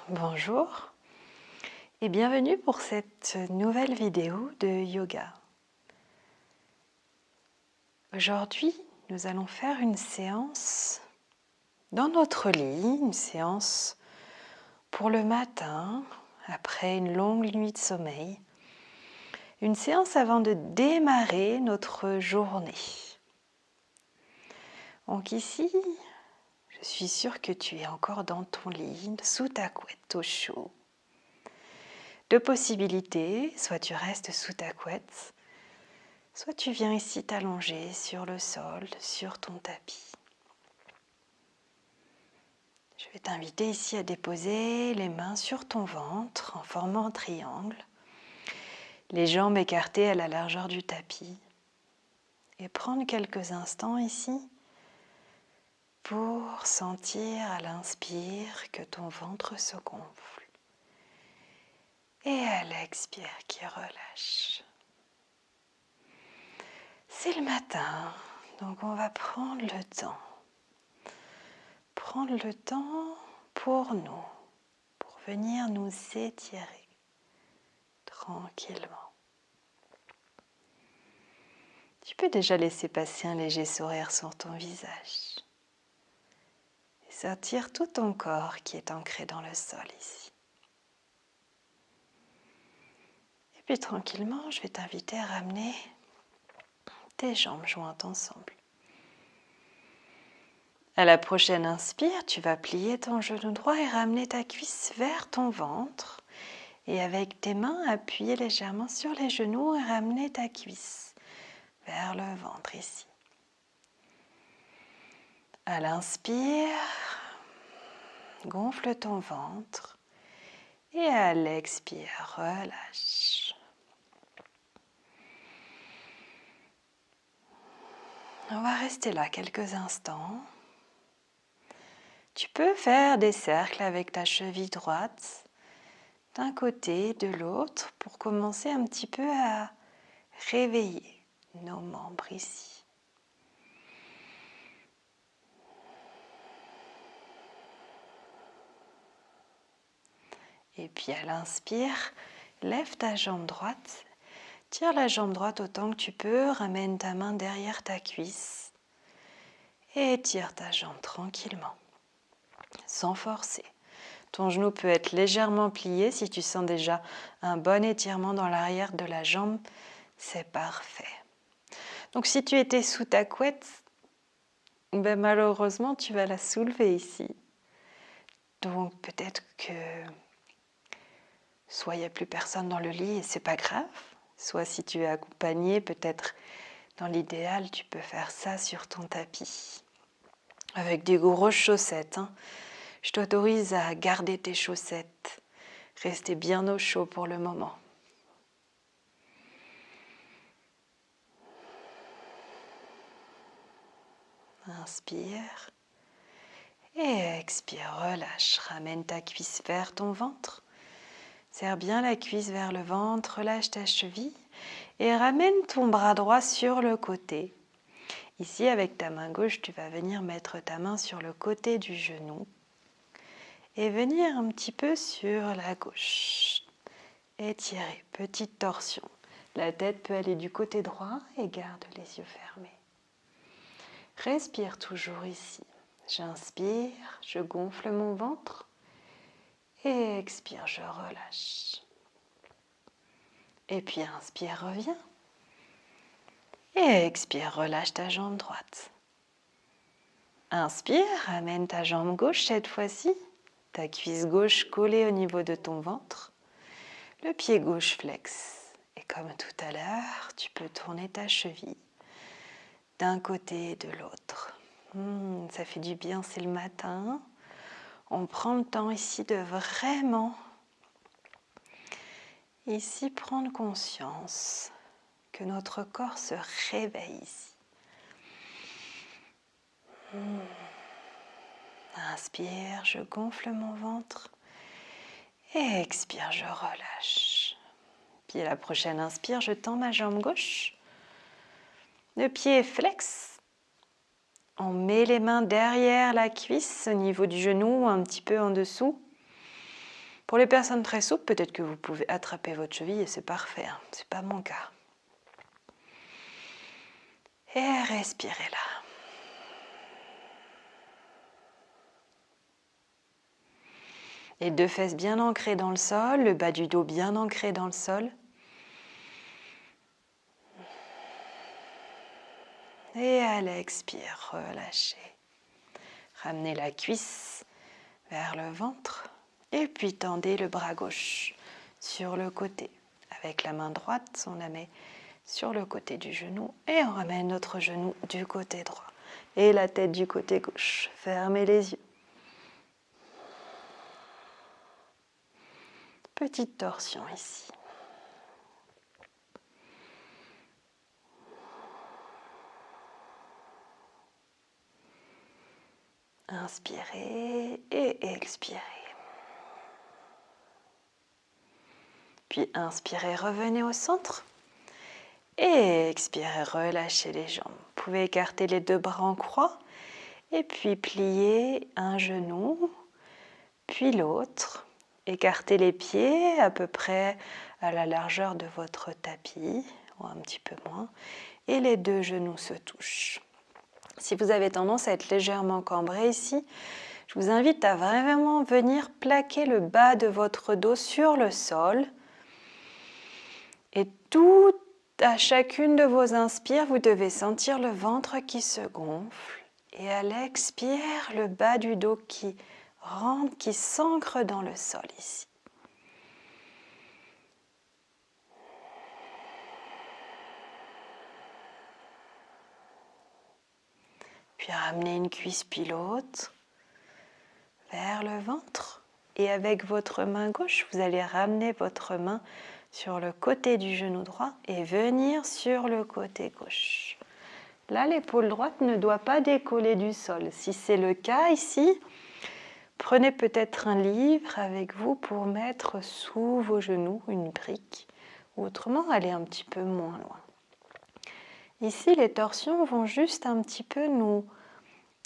Bonjour et bienvenue pour cette nouvelle vidéo de yoga. Aujourd'hui, nous allons faire une séance dans notre lit, une séance pour le matin, après une longue nuit de sommeil, une séance avant de démarrer notre journée. Donc ici, je suis sûre que tu es encore dans ton lit, sous ta couette au chaud. Deux possibilités, soit tu restes sous ta couette, soit tu viens ici t'allonger sur le sol, sur ton tapis. Je vais t'inviter ici à déposer les mains sur ton ventre en formant un triangle, les jambes écartées à la largeur du tapis et prendre quelques instants ici pour sentir à l'inspire que ton ventre se gonfle et à l'expire qui relâche. C'est le matin, donc on va prendre le temps. Prendre le temps pour nous, pour venir nous étirer tranquillement. Tu peux déjà laisser passer un léger sourire sur ton visage et sentir tout ton corps qui est ancré dans le sol ici. Et puis tranquillement, je vais t'inviter à ramener tes jambes jointes ensemble. À la prochaine inspire, tu vas plier ton genou droit et ramener ta cuisse vers ton ventre. Et avec tes mains, appuyer légèrement sur les genoux et ramener ta cuisse vers le ventre ici. À l'inspire, gonfle ton ventre et à l'expire, relâche. On va rester là quelques instants. Tu peux faire des cercles avec ta cheville droite d'un côté, de l'autre, pour commencer un petit peu à réveiller nos membres ici. Et puis à l'inspire, lève ta jambe droite, tire la jambe droite autant que tu peux, ramène ta main derrière ta cuisse et étire ta jambe tranquillement, sans forcer. Ton genou peut être légèrement plié. Si tu sens déjà un bon étirement dans l'arrière de la jambe, c'est parfait. Donc si tu étais sous ta couette, malheureusement tu vas la soulever ici. Donc peut-être que soit il n'y a plus personne dans le lit et c'est pas grave, soit si tu es accompagné, peut-être dans l'idéal tu peux faire ça sur ton tapis avec des grosses chaussettes. Je t'autorise à garder tes chaussettes, rester bien au chaud pour le moment. Inspire et expire, relâche, ramène ta cuisse vers ton ventre. Serre bien la cuisse vers le ventre, relâche ta cheville et ramène ton bras droit sur le côté. Ici, avec ta main gauche, tu vas venir mettre ta main sur le côté du genou et venir un petit peu sur la gauche. Étirer, petite torsion. La tête peut aller du côté droit et garde les yeux fermés. Respire toujours ici. J'inspire, je gonfle mon ventre et expire, je relâche. Et puis inspire, reviens. Et expire, relâche ta jambe droite. Inspire, ramène ta jambe gauche cette fois-ci. Ta cuisse gauche collée au niveau de ton ventre. Le pied gauche flex. Et comme tout à l'heure, tu peux tourner ta cheville d'un côté et de l'autre. Ça fait du bien, c'est le matin. On prend le temps ici de vraiment ici prendre conscience que notre corps se réveille ici. Inspire, je gonfle mon ventre et expire, je relâche. Puis à la prochaine inspire, je tends ma jambe gauche. Le pied est flex. On met les mains derrière la cuisse au niveau du genou, un petit peu en dessous. Pour les personnes très souples, peut-être que vous pouvez attraper votre cheville et c'est parfait, hein. Ce n'est pas mon cas. Et respirez là. Les deux fesses bien ancrées dans le sol, le bas du dos bien ancré dans le sol. Et à l'expire, relâchez. Ramenez la cuisse vers le ventre et puis tendez le bras gauche sur le côté. Avec la main droite, on la met sur le côté du genou et on ramène notre genou du côté droit. Et la tête du côté gauche. Fermez les yeux. Petite torsion ici. Inspirez et expirez. Puis inspirez, revenez au centre. Et expirez, relâchez les jambes. Vous pouvez écarter les deux bras en croix. Et puis plier un genou, puis l'autre. Écartez les pieds à peu près à la largeur de votre tapis, ou un petit peu moins. Et les deux genoux se touchent. Si vous avez tendance à être légèrement cambré ici, je vous invite à vraiment venir plaquer le bas de votre dos sur le sol. Et tout à chacune de vos inspires, vous devez sentir le ventre qui se gonfle. Et à l'expire, le bas du dos qui rentre, qui s'ancre dans le sol ici. Puis ramenez une cuisse puis l'autre vers le ventre. Et avec votre main gauche, vous allez ramener votre main sur le côté du genou droit et venir sur le côté gauche. Là, l'épaule droite ne doit pas décoller du sol. Si c'est le cas ici, prenez peut-être un livre avec vous pour mettre sous vos genoux une brique. Ou autrement, allez un petit peu moins loin. Ici, les torsions vont juste un petit peu nous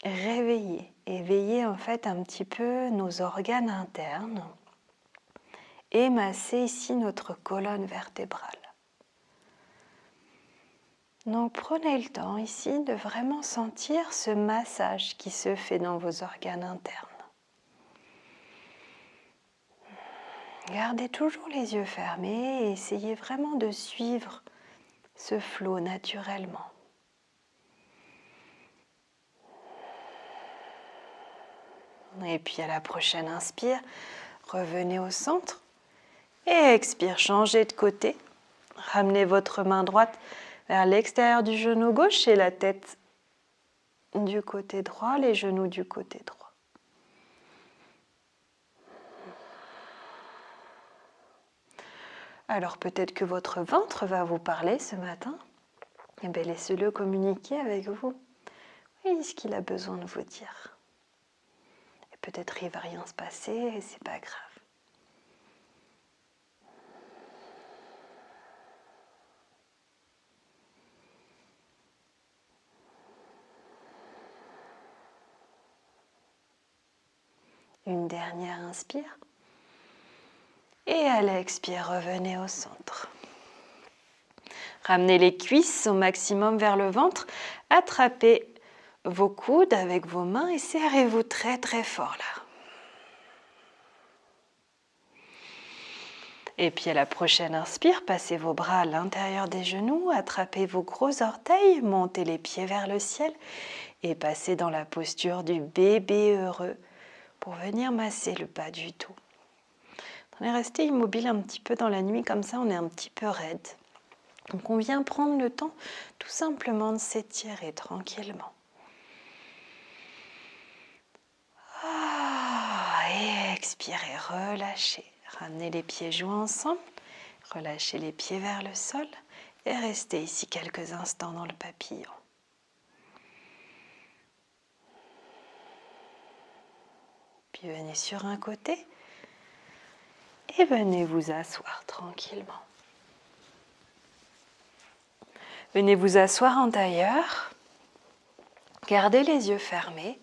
réveiller, éveiller en fait un petit peu nos organes internes et masser ici notre colonne vertébrale. Donc prenez le temps ici de vraiment sentir ce massage qui se fait dans vos organes internes. Gardez toujours les yeux fermés et essayez vraiment de suivre ce flot naturellement. Et puis à la prochaine inspire, revenez au centre et expire, changez de côté. Ramenez votre main droite vers l'extérieur du genou gauche et la tête du côté droit, les genoux du côté droit. Alors peut-être que votre ventre va vous parler ce matin. Eh bien laissez-le communiquer avec vous. Voyez ce qu'il a besoin de vous dire. Et peut-être il ne va rien se passer et c'est pas grave. Une dernière inspire. Et à l'expire, revenez au centre. Ramenez les cuisses au maximum vers le ventre. Attrapez vos coudes avec vos mains et serrez-vous très très fort là. Et puis à la prochaine inspire, passez vos bras à l'intérieur des genoux, attrapez vos gros orteils, montez les pieds vers le ciel et passez dans la posture du bébé heureux pour venir masser le bas du dos. On est resté immobile un petit peu dans la nuit, comme ça on est un petit peu raide. Donc on vient prendre le temps tout simplement de s'étirer tranquillement. Et expirez, relâchez. Ramenez les pieds joints ensemble, relâchez les pieds vers le sol et restez ici quelques instants dans le papillon. Puis venez sur un côté et venez vous asseoir tranquillement. Venez vous asseoir en tailleur, gardez les yeux fermés.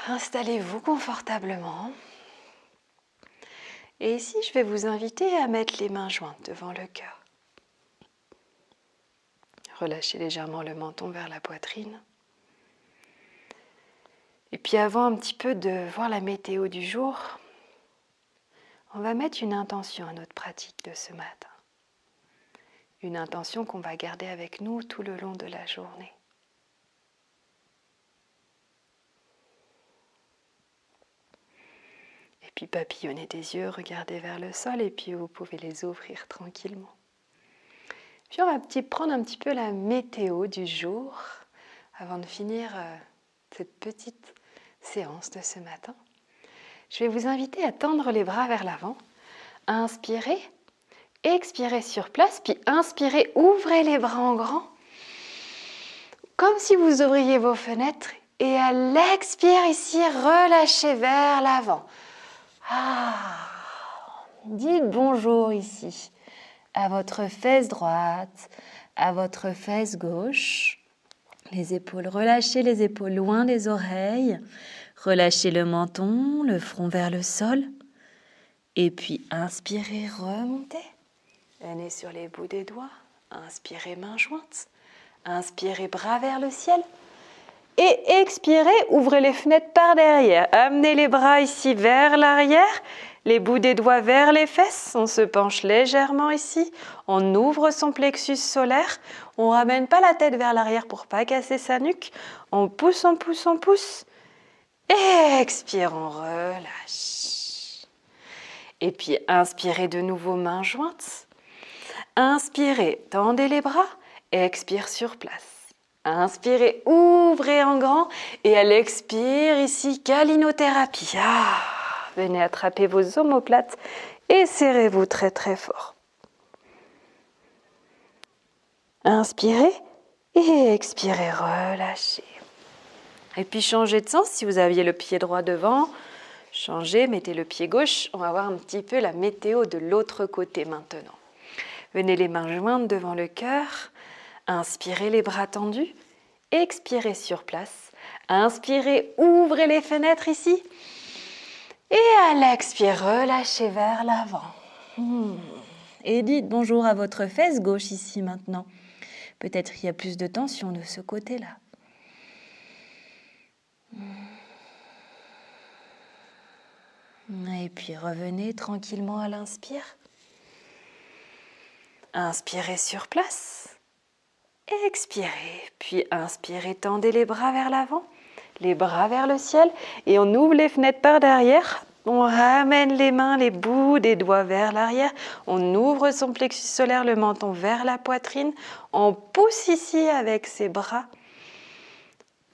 Installez-vous confortablement. Et ici, je vais vous inviter à mettre les mains jointes devant le cœur. Relâchez légèrement le menton vers la poitrine. Et puis avant un petit peu de voir la météo du jour, on va mettre une intention à notre pratique de ce matin. Une intention qu'on va garder avec nous tout le long de la journée. Et puis papillonnez des yeux, regardez vers le sol et puis vous pouvez les ouvrir tranquillement. Puis on va prendre un petit peu la météo du jour avant de finir cette petite séance de ce matin. Je vais vous inviter à tendre les bras vers l'avant, à inspirer, expirez sur place, puis inspirez, ouvrez les bras en grand, comme si vous ouvriez vos fenêtres, et à l'expire ici, relâchez vers l'avant. Dites bonjour ici, à votre fesse droite, à votre fesse gauche. Les épaules, relâchez les épaules loin des oreilles. Relâchez le menton, le front vers le sol. Et puis inspirez, remontez. Venez sur les bouts des doigts. Inspirez, mains jointes. Inspirez, bras vers le ciel. Et expirez, ouvrez les fenêtres par derrière. Amenez les bras ici vers l'arrière. Les bouts des doigts vers les fesses. On se penche légèrement ici. On ouvre son plexus solaire. On ne ramène pas la tête vers l'arrière pour ne pas casser sa nuque. On pousse, on pousse, on pousse. Et expire, on relâche. Et puis inspirez de nouveau, mains jointes. Inspirez, tendez les bras. Expire sur place. Inspirez, ouvrez en grand. Et à l'expire, ici, câlinothérapie. Venez attraper vos omoplates et serrez-vous très très fort. Inspirez et expirez, relâchez. Et puis changez de sens, si vous aviez le pied droit devant, changez, mettez le pied gauche. On va voir un petit peu la météo de l'autre côté maintenant. Venez les mains jointes devant le cœur. Inspirez les bras tendus. Expirez sur place. Inspirez, ouvrez les fenêtres ici. Et à l'expire, relâchez vers l'avant. Et dites bonjour à votre fesse gauche ici maintenant. Peut-être qu'il y a plus de tension de ce côté-là. Et puis revenez tranquillement à l'inspire. Inspirez sur place. Expirez. Puis inspirez, tendez les bras vers l'avant, les bras vers le ciel. Et on ouvre les fenêtres par derrière. On ramène les mains, les bouts des doigts vers l'arrière. On ouvre son plexus solaire, le menton vers la poitrine. On pousse ici avec ses bras.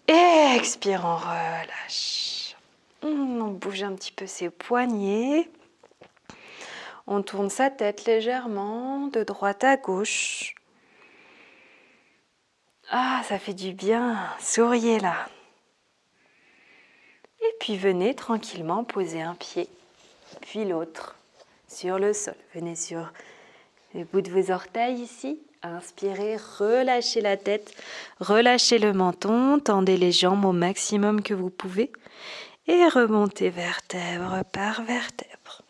Et expire, on relâche. On bouge un petit peu ses poignets. On tourne sa tête légèrement de droite à gauche. Ça fait du bien. Souriez là. Et puis venez tranquillement poser un pied, puis l'autre sur le sol. Venez sur les bouts de vos orteils ici. Inspirez, relâchez la tête, relâchez le menton, tendez les jambes au maximum que vous pouvez. Et remontez vertèbre par vertèbre.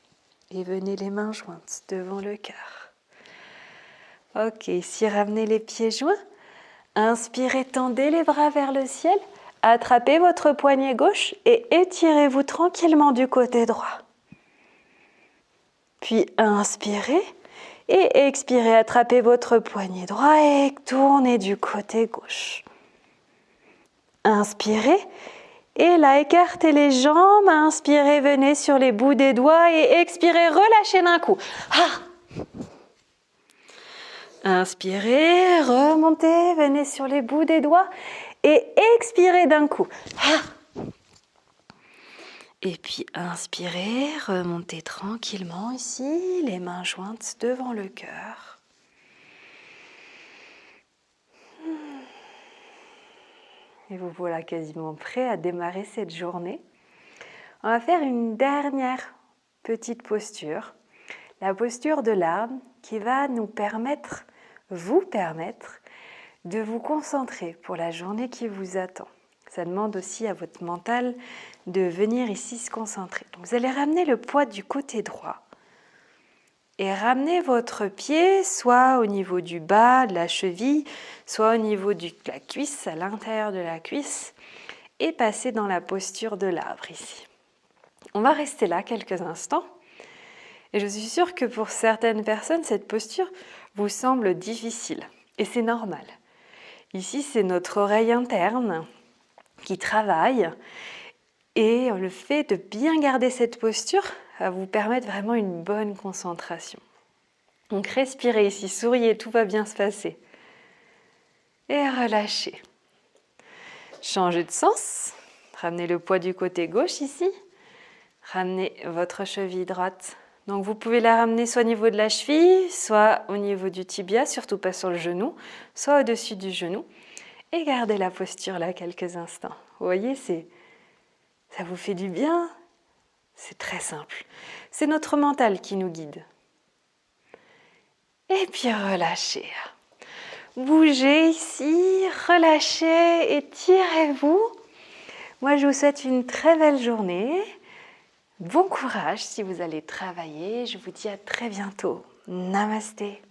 Et venez les mains jointes devant le cœur. Ok, ici ramenez les pieds joints. Inspirez, tendez les bras vers le ciel. Attrapez votre poignet gauche et étirez-vous tranquillement du côté droit. Puis inspirez et expirez. Attrapez votre poignet droit et tournez du côté gauche. Inspirez. Et là, écartez les jambes, inspirez, venez sur les bouts des doigts et expirez, relâchez d'un coup. Inspirez, remontez, venez sur les bouts des doigts et expirez d'un coup. Et puis inspirez, remontez tranquillement ici, les mains jointes devant le cœur. Et vous voilà quasiment prêt à démarrer cette journée. On va faire une dernière petite posture, la posture de l'arbre qui va vous permettre de vous concentrer pour la journée qui vous attend. Ça demande aussi à votre mental de venir ici se concentrer. Donc vous allez ramener le poids du côté droit et ramener votre pied soit au niveau du bas de la cheville, soit au niveau de la cuisse, à l'intérieur de la cuisse, et passer dans la posture de l'arbre ici. On va rester là quelques instants. Et je suis sûre que pour certaines personnes, cette posture vous semble difficile. Et c'est normal. Ici, c'est notre oreille interne qui travaille. Et le fait de bien garder cette posture va vous permettre vraiment une bonne concentration. Donc respirez ici, souriez, tout va bien se passer. Et relâchez. Changez de sens. Ramenez le poids du côté gauche ici. Ramenez votre cheville droite. Donc vous pouvez la ramener soit au niveau de la cheville, soit au niveau du tibia, surtout pas sur le genou, soit au-dessus du genou. Et gardez la posture là quelques instants. Vous voyez, ça vous fait du bien. C'est très simple. C'est notre mental qui nous guide. Et puis relâchez. Bougez ici, relâchez, étirez-vous. Moi, je vous souhaite une très belle journée. Bon courage si vous allez travailler. Je vous dis à très bientôt. Namasté.